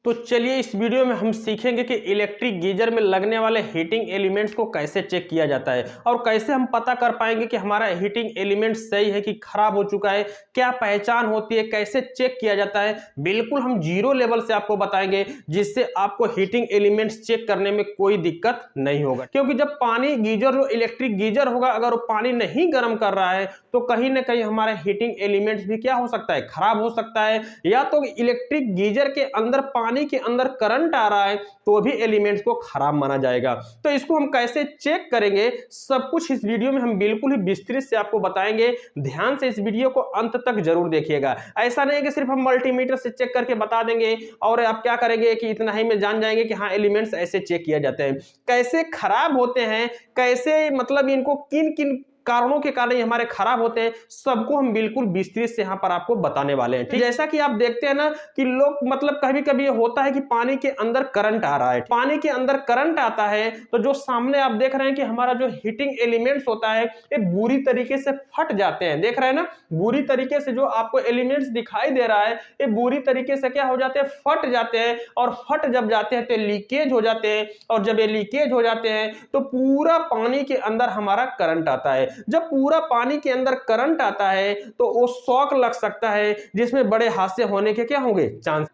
तो चलिए इस वीडियो में हम सीखेंगे कि इलेक्ट्रिक गीजर में लगने वाले हीटिंग एलिमेंट्स को कैसे चेक किया जाता है और कैसे हम पता कर पाएंगे कि हमारा हीटिंग एलिमेंट सही है कि खराब हो चुका है। क्या पहचान होती है, कैसे चेक किया जाता है, बिल्कुल हम जीरो लेवल से आपको बताएंगे, जिससे आपको हीटिंग एलिमेंट्स चेक करने में कोई दिक्कत नहीं होगा। क्योंकि जब पानी गीजर जो इलेक्ट्रिक गीजर होगा, अगर वो पानी नहीं गर्म कर रहा है तो कहीं ना कहीं हमारा हीटिंग एलिमेंट्स भी क्या हो सकता है, खराब हो सकता है। या तो इलेक्ट्रिक गीजर के अंदर पानी के अंदर करंट आ रहा है तो भी एलिमेंट्स को खराब माना जाएगा। तो इसको हम कैसे चेक करेंगे, सब कुछ इस वीडियो में हम बिल्कुल ही विस्तृत से आपको बताएंगे। ध्यान से इस वीडियो को अंत तक जरूर देखिएगा। ऐसा नहीं है कि सिर्फ हम मल्टीमीटर से चेक करके बता देंगे और आप क्या करेंगे कि इतना ही में जान जाएंगे कि हाँ एलिमेंट्स ऐसे चेक किया जाते हैं, कैसे खराब होते हैं, कैसे मतलब इनको किन किन कारणों के कारण हमारे खराब होते हैं, सबको हम बिल्कुल विस्तृत से यहाँ पर आपको बताने वाले हैं। ठीक, जैसा कि आप देखते हैं ना कि लोग मतलब कभी कभी ये होता है कि पानी के अंदर करंट आ रहा है, पानी के अंदर करंट आता है तो जो सामने आप देख रहे हैं कि हमारा जो हीटिंग एलिमेंट्स होता है ये बुरी तरीके से फट जाते हैं। देख रहे हैं ना, बुरी तरीके से जो आपको एलिमेंट्स दिखाई दे रहा है ये बुरी तरीके से क्या हो जाते हैं, फट जाते हैं। और फट जब जाते हैं तो लीकेज हो जाते हैं, और जब ये लीकेज हो जाते हैं तो पूरा पानी के अंदर हमारा करंट आता है। जब पूरा पानी के अंदर करंट आता है तो वो शॉक लग सकता है, जिसमें बड़े हादसे होने के क्या होंगे, चांस।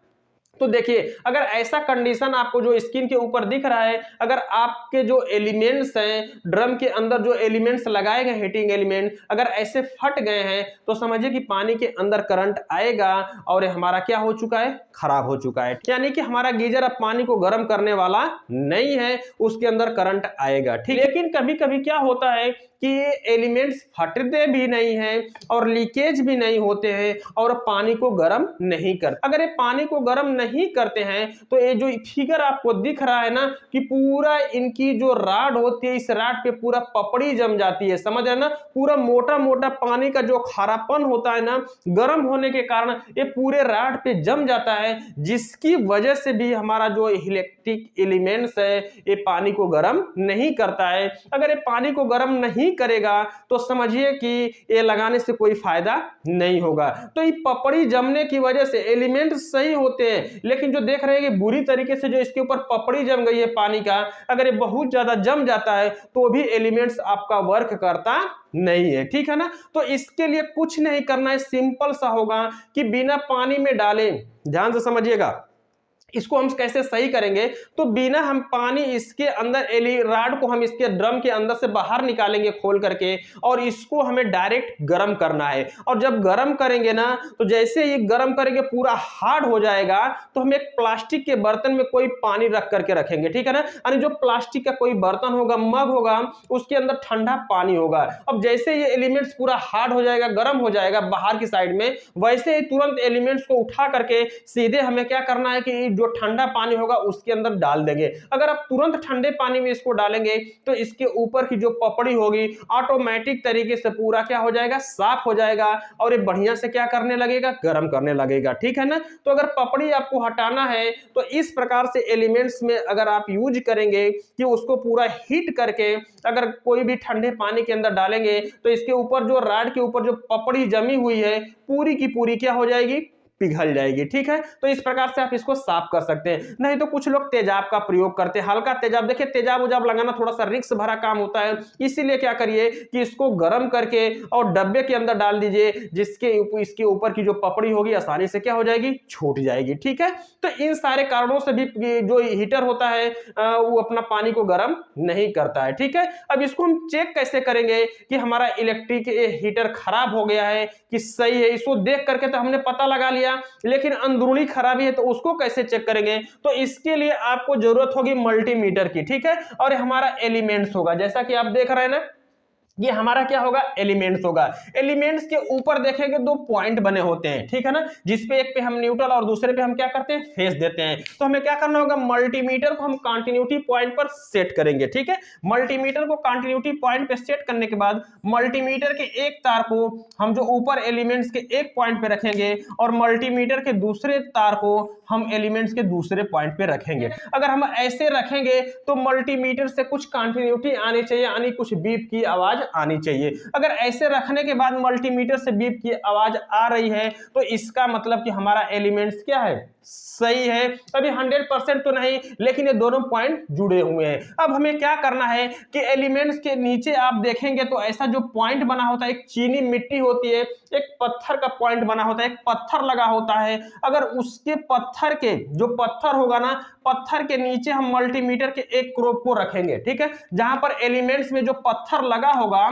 तो देखिए, अगर ऐसा कंडीशन आपको जो स्क्रीन के ऊपर दिख रहा है, अगर आपके जो एलिमेंट्स हैं ड्रम के अंदर, जो एलिमेंट्स लगाए गए हीटिंग एलिमेंट, अगर ऐसे फट गए हैं तो समझिए कि पानी के अंदर करंट आएगा और हमारा क्या हो चुका है, खराब हो चुका है। यानी कि हमारा गीजर अब पानी को गर्म करने वाला नहीं है, उसके अंदर करंट आएगा। ठीक, लेकिन कभी कभी क्या होता है कि ये एलिमेंट्स फटते भी नहीं हैं और लीकेज भी नहीं होते हैं और पानी को गर्म नहीं करते। अगर ये पानी को गर्म नहीं करते हैं तो ये जो फिगर आपको दिख रहा है ना कि पूरा इनकी जो राड होती है, इस राड पे पूरा पपड़ी जम जाती है, समझ रहे ना, पूरा मोटा मोटा पानी का जो खारापन होता है ना, गर्म होने के कारण ये पूरे राड पे जम जाता है, जिसकी वजह से भी हमारा जो इलेक्ट्रिक एलिमेंट्स है ये पानी को गर्म नहीं करता है। अगर ये पानी को गर्म नहीं करेगा तो समझिए कि ये लगाने से कोई फायदा नहीं होगा। तो ये पपड़ी जमने की वजह से एलिमेंट सही होते हैं, लेकिन जो देख रहे हैं कि बुरी तरीके से जो इसके ऊपर पपड़ी जम गई है पानी का, अगर ये बहुत ज्यादा जम जाता है तो भी एलिमेंट्स आपका वर्क करता नहीं है। ठीक है ना, तो इसके लिए कुछ नहीं करना है, सिंपल सा होगा कि बिना पानी में डालें, ध्यान से समझिएगा, इसको हम कैसे सही करेंगे। तो बिना हम पानी इसके अंदर राड को हम इसके ड्रम के अंदर से बाहर निकालेंगे खोल करके, और इसको हमें डायरेक्ट गर्म करना है। और जब गर्म करेंगे ना तो जैसे ही गर्म करेंगे पूरा हार्ड हो जाएगा, तो हम एक प्लास्टिक के बर्तन में कोई पानी रख करके रखेंगे। ठीक है ना, यानी जो प्लास्टिक का कोई बर्तन होगा, मग होगा, उसके अंदर ठंडा पानी होगा। अब जैसे ये एलिमेंट्स पूरा हार्ड हो जाएगा, गर्म हो जाएगा बाहर की साइड में, वैसे ही तुरंत एलिमेंट्स को उठा करके सीधे हमें क्या करना है कि जो ठंडा पानी होगा उसके अंदर डाल देंगे। अगर आप तुरंत ठंडे पानी में इसको डालेंगे तो इसके ऊपर की जो पपड़ी होगी ऑटोमेटिक तरीके से पूरा क्या हो जाएगा, साफ हो जाएगा, और ये बढ़िया से क्या करने लगेगा, गर्म करने लगेगा। ठीक है ना, तो अगर पपड़ी आपको हटाना है तो इस प्रकार से एलिमेंट्स में अगर आप यूज करेंगे कि उसको पूरा हीट करके अगर कोई भी ठंडे पानी के अंदर डालेंगे तो इसके ऊपर जो राड के ऊपर जो पपड़ी जमी हुई है पूरी की पूरी क्या हो जाएगी, पिघल जाएगी। ठीक है, तो इस प्रकार से आप इसको साफ कर सकते हैं। नहीं तो कुछ लोग तेजाब का प्रयोग करते हैं, हल्का तेजाब। देखिए, तेजाब उजाब लगाना थोड़ा सा रिस्क भरा काम होता है, इसीलिए क्या करिए कि इसको गर्म करके और डब्बे के अंदर डाल दीजिए, जिसके इसके ऊपर की जो पपड़ी होगी आसानी से क्या हो जाएगी, छूट जाएगी। ठीक है, तो इन सारे कारणों से भी जो हीटर होता है वो अपना पानी को गर्म नहीं करता है। ठीक है, अब इसको हम चेक कैसे करेंगे कि हमारा इलेक्ट्रिक हीटर खराब हो गया है कि सही है। इसको देख करके तो हमने पता लगा लिया, लेकिन अंदरूनी खराबी है तो उसको कैसे चेक करेंगे। तो इसके लिए आपको जरूरत होगी मल्टीमीटर की। ठीक है, और हमारा एलिमेंट्स होगा, जैसा कि आप देख रहे हैं ना, ये हमारा क्या होगा, एलिमेंट्स होगा। एलिमेंट्स के ऊपर देखेंगे दो पॉइंट बने होते हैं। ठीक है ना, जिसपे एक पे हम न्यूट्रल और दूसरे पे हम क्या करते हैं, फेस देते हैं। तो हमें क्या करना होगा, मल्टीमीटर को हम कंटिन्यूटी पॉइंट पर सेट करेंगे। ठीक है, मल्टीमीटर को कंटिन्यूटी पॉइंट पे सेट करने के बाद मल्टीमीटर के एक तार को हम जो ऊपर एलिमेंट्स के एक पॉइंट पे रखेंगे और मल्टीमीटर के दूसरे तार को हम एलिमेंट्स के दूसरे पॉइंट पे रखेंगे। अगर हम ऐसे रखेंगे तो मल्टीमीटर से कुछ कंटिन्यूटी आनी चाहिए, यानी कुछ बीप की आवाज आनी चाहिए। अगर ऐसे रखने के बाद मल्टीमीटर से बीप की आवाज आ रही है तो इसका मतलब कि हमारा एलिमेंट्स क्या है, सही है। अभी 100% तो नहीं, लेकिन ये दोनों पॉइंट जुड़े हुए हैं। अब हमें क्या करना है कि एलिमेंट्स के नीचे आप देखेंगे तो ऐसा जो पॉइंट बना होता है, एक चीनी मिट्टी होती है, एक पत्थर का पॉइंट बना होता है, एक पत्थर लगा होता है। अगर उसके पत्थर के जो पत्थर होगा ना, पत्थर के नीचे हम मल्टीमीटर के एक क्रोप को रखेंगे, ठीक है, जहां पर एलिमेंट्स में जो पत्थर लगा होगा,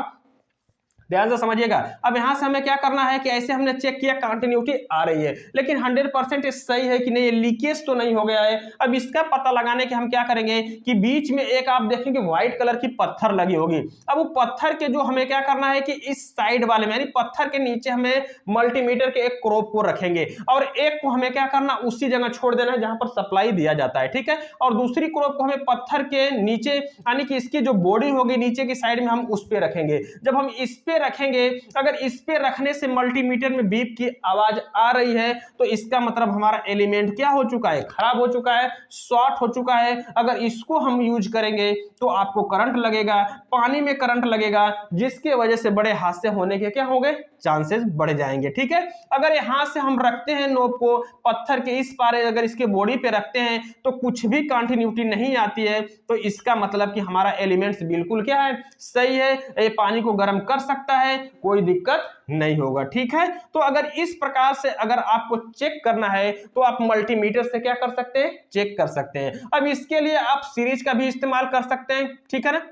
ध्यान से समझिएगा। अब यहां से हमें क्या करना है कि ऐसे हमने चेक किया कंटिन्यूटी आ रही है, लेकिन 100% सही है कि नहीं, ये लीकेज तो नहीं हो गया है। अब इसका पता लगाने के हम क्या करेंगे कि बीच में एक आप देखेंगे व्हाइट कलर की पत्थर लगी होगी। अब वो पत्थर के जो हमें क्या करना है कि इस साइड वाले में यानी पत्थर के नीचे हमें मल्टीमीटर के एक क्रोप को रखेंगे और एक को हमें क्या करना, उसी जगह छोड़ देना है जहां पर सप्लाई दिया जाता है, ठीक है। और दूसरी क्रोप को हमें पत्थर के नीचे यानी कि इसकी जो बॉडी होगी नीचे की साइड में हम उस पे रखेंगे। जब हम इस पे रखेंगे, अगर इस पे रखने से मल्टीमीटर में बीप की आवाज आ रही है तो इसका मतलब हमारा एलिमेंट क्या हो चुका है, खराब हो चुका है, शॉर्ट हो चुका है। अगर इसको हम यूज करेंगे तो आपको करंट लगेगा, पानी में करंट लगेगा, जिसके वजह से बड़े हादसे होने के क्या होंगे, चांसेस बढ़ जाएंगे, ठीक है। अगर यहां से हम रखते हैं नोब को पत्थर के इस पारे, अगर इसके बॉडी पे रखते हैं तो कुछ भी कंटिन्यूटी नहीं आती है, तो इसका मतलब कि हमारा एलिमेंट्स बिल्कुल क्या है, सही है। ये पानी को गर्म कर सकता है, कोई दिक्कत नहीं होगा, ठीक है। तो अगर इस प्रकार से अगर आपको चेक करना है तो आप मल्टीमीटर से क्या कर सकते हैं, चेक कर सकते हैं। अब इसके लिए आप सीरीज का भी इस्तेमाल कर सकते हैं, ठीक है ना।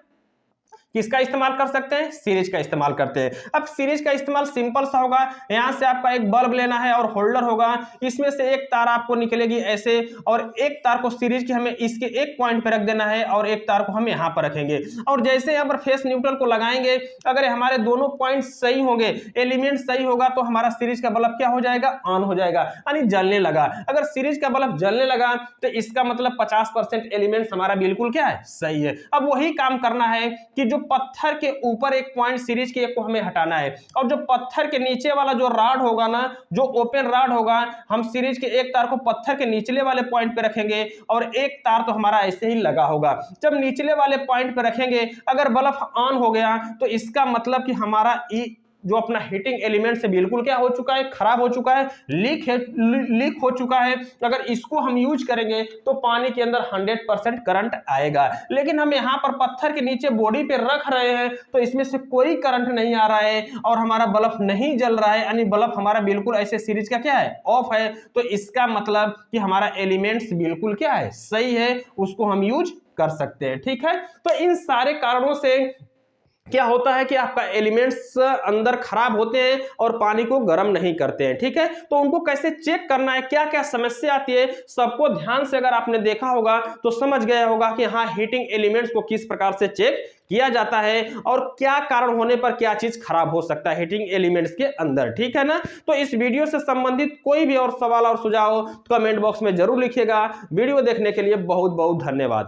किसका इस्तेमाल कर सकते हैं, सीरीज का इस्तेमाल करते हैं। अब सीरीज का इस्तेमाल सिंपल सा होगा, यहां से आपका एक बल्ब लेना है और होल्डर होगा, इसमें से एक तार आपको निकलेगी ऐसे, और एक तार को सीरीज के हमें इसके एक पॉइंट पे रख देना है और एक तार को हम यहां पर रखेंगे। और जैसे यहां पर फेस न्यूट्रल को लगाएंगे, अगर हमारे दोनों पॉइंट सही होंगे, एलिमेंट सही होगा, तो हमारा सीरीज का बल्ब क्या हो जाएगा, ऑन हो जाएगा, यानी जलने लगा। अगर सीरीज का बल्ब जलने लगा तो इसका मतलब 50% एलिमेंट हमारा बिल्कुल क्या है, सही है। अब वही काम करना है कि जो पत्थर के ऊपर एक पॉइंट सीरीज के एक को हमें हटाना है, और जो पत्थर के नीचे वाला जो राड होगा ना, जो ओपन राड होगा, हम सीरीज के एक तार को पत्थर के निचले वाले पॉइंट पे रखेंगे और एक तार तो हमारा ऐसे ही लगा होगा। जब निचले वाले पॉइंट पे रखेंगे, अगर बल्ब ऑन हो गया तो इसका मतलब कि हमारा जो अपना हीटिंग एलिमेंट से बिल्कुल क्या हो चुका है, खराब हो चुका है, लीक हो चुका है। अगर इसको हम यूज करेंगे तो पानी के अंदर 100% करंट आएगा, लेकिन हम यहाँ पर पत्थर के नीचे बॉडी पे रख रहे हैं तो इसमें से कोई करंट नहीं आ रहा है और हमारा बल्ब नहीं जल रहा है, यानी बल्ब हमारा बिल्कुल ऐसे सीरीज का क्या है, ऑफ है। तो इसका मतलब कि हमारा एलिमेंट्स बिल्कुल क्या है, सही है, उसको हम यूज कर सकते हैं, ठीक है। तो इन सारे कारणों से क्या होता है कि आपका एलिमेंट्स अंदर खराब होते हैं और पानी को गर्म नहीं करते हैं, ठीक है। तो उनको कैसे चेक करना है, क्या क्या समस्या आती है, सबको ध्यान से अगर आपने देखा होगा तो समझ गया होगा कि हाँ, हीटिंग एलिमेंट्स को किस प्रकार से चेक किया जाता है और क्या कारण होने पर क्या चीज खराब हो सकता है हीटिंग एलिमेंट्स के अंदर, ठीक है ना। तो इस वीडियो से संबंधित कोई भी और सवाल और सुझाव कमेंट बॉक्स में जरूर लिखिएगा। वीडियो देखने के लिए बहुत बहुत धन्यवाद।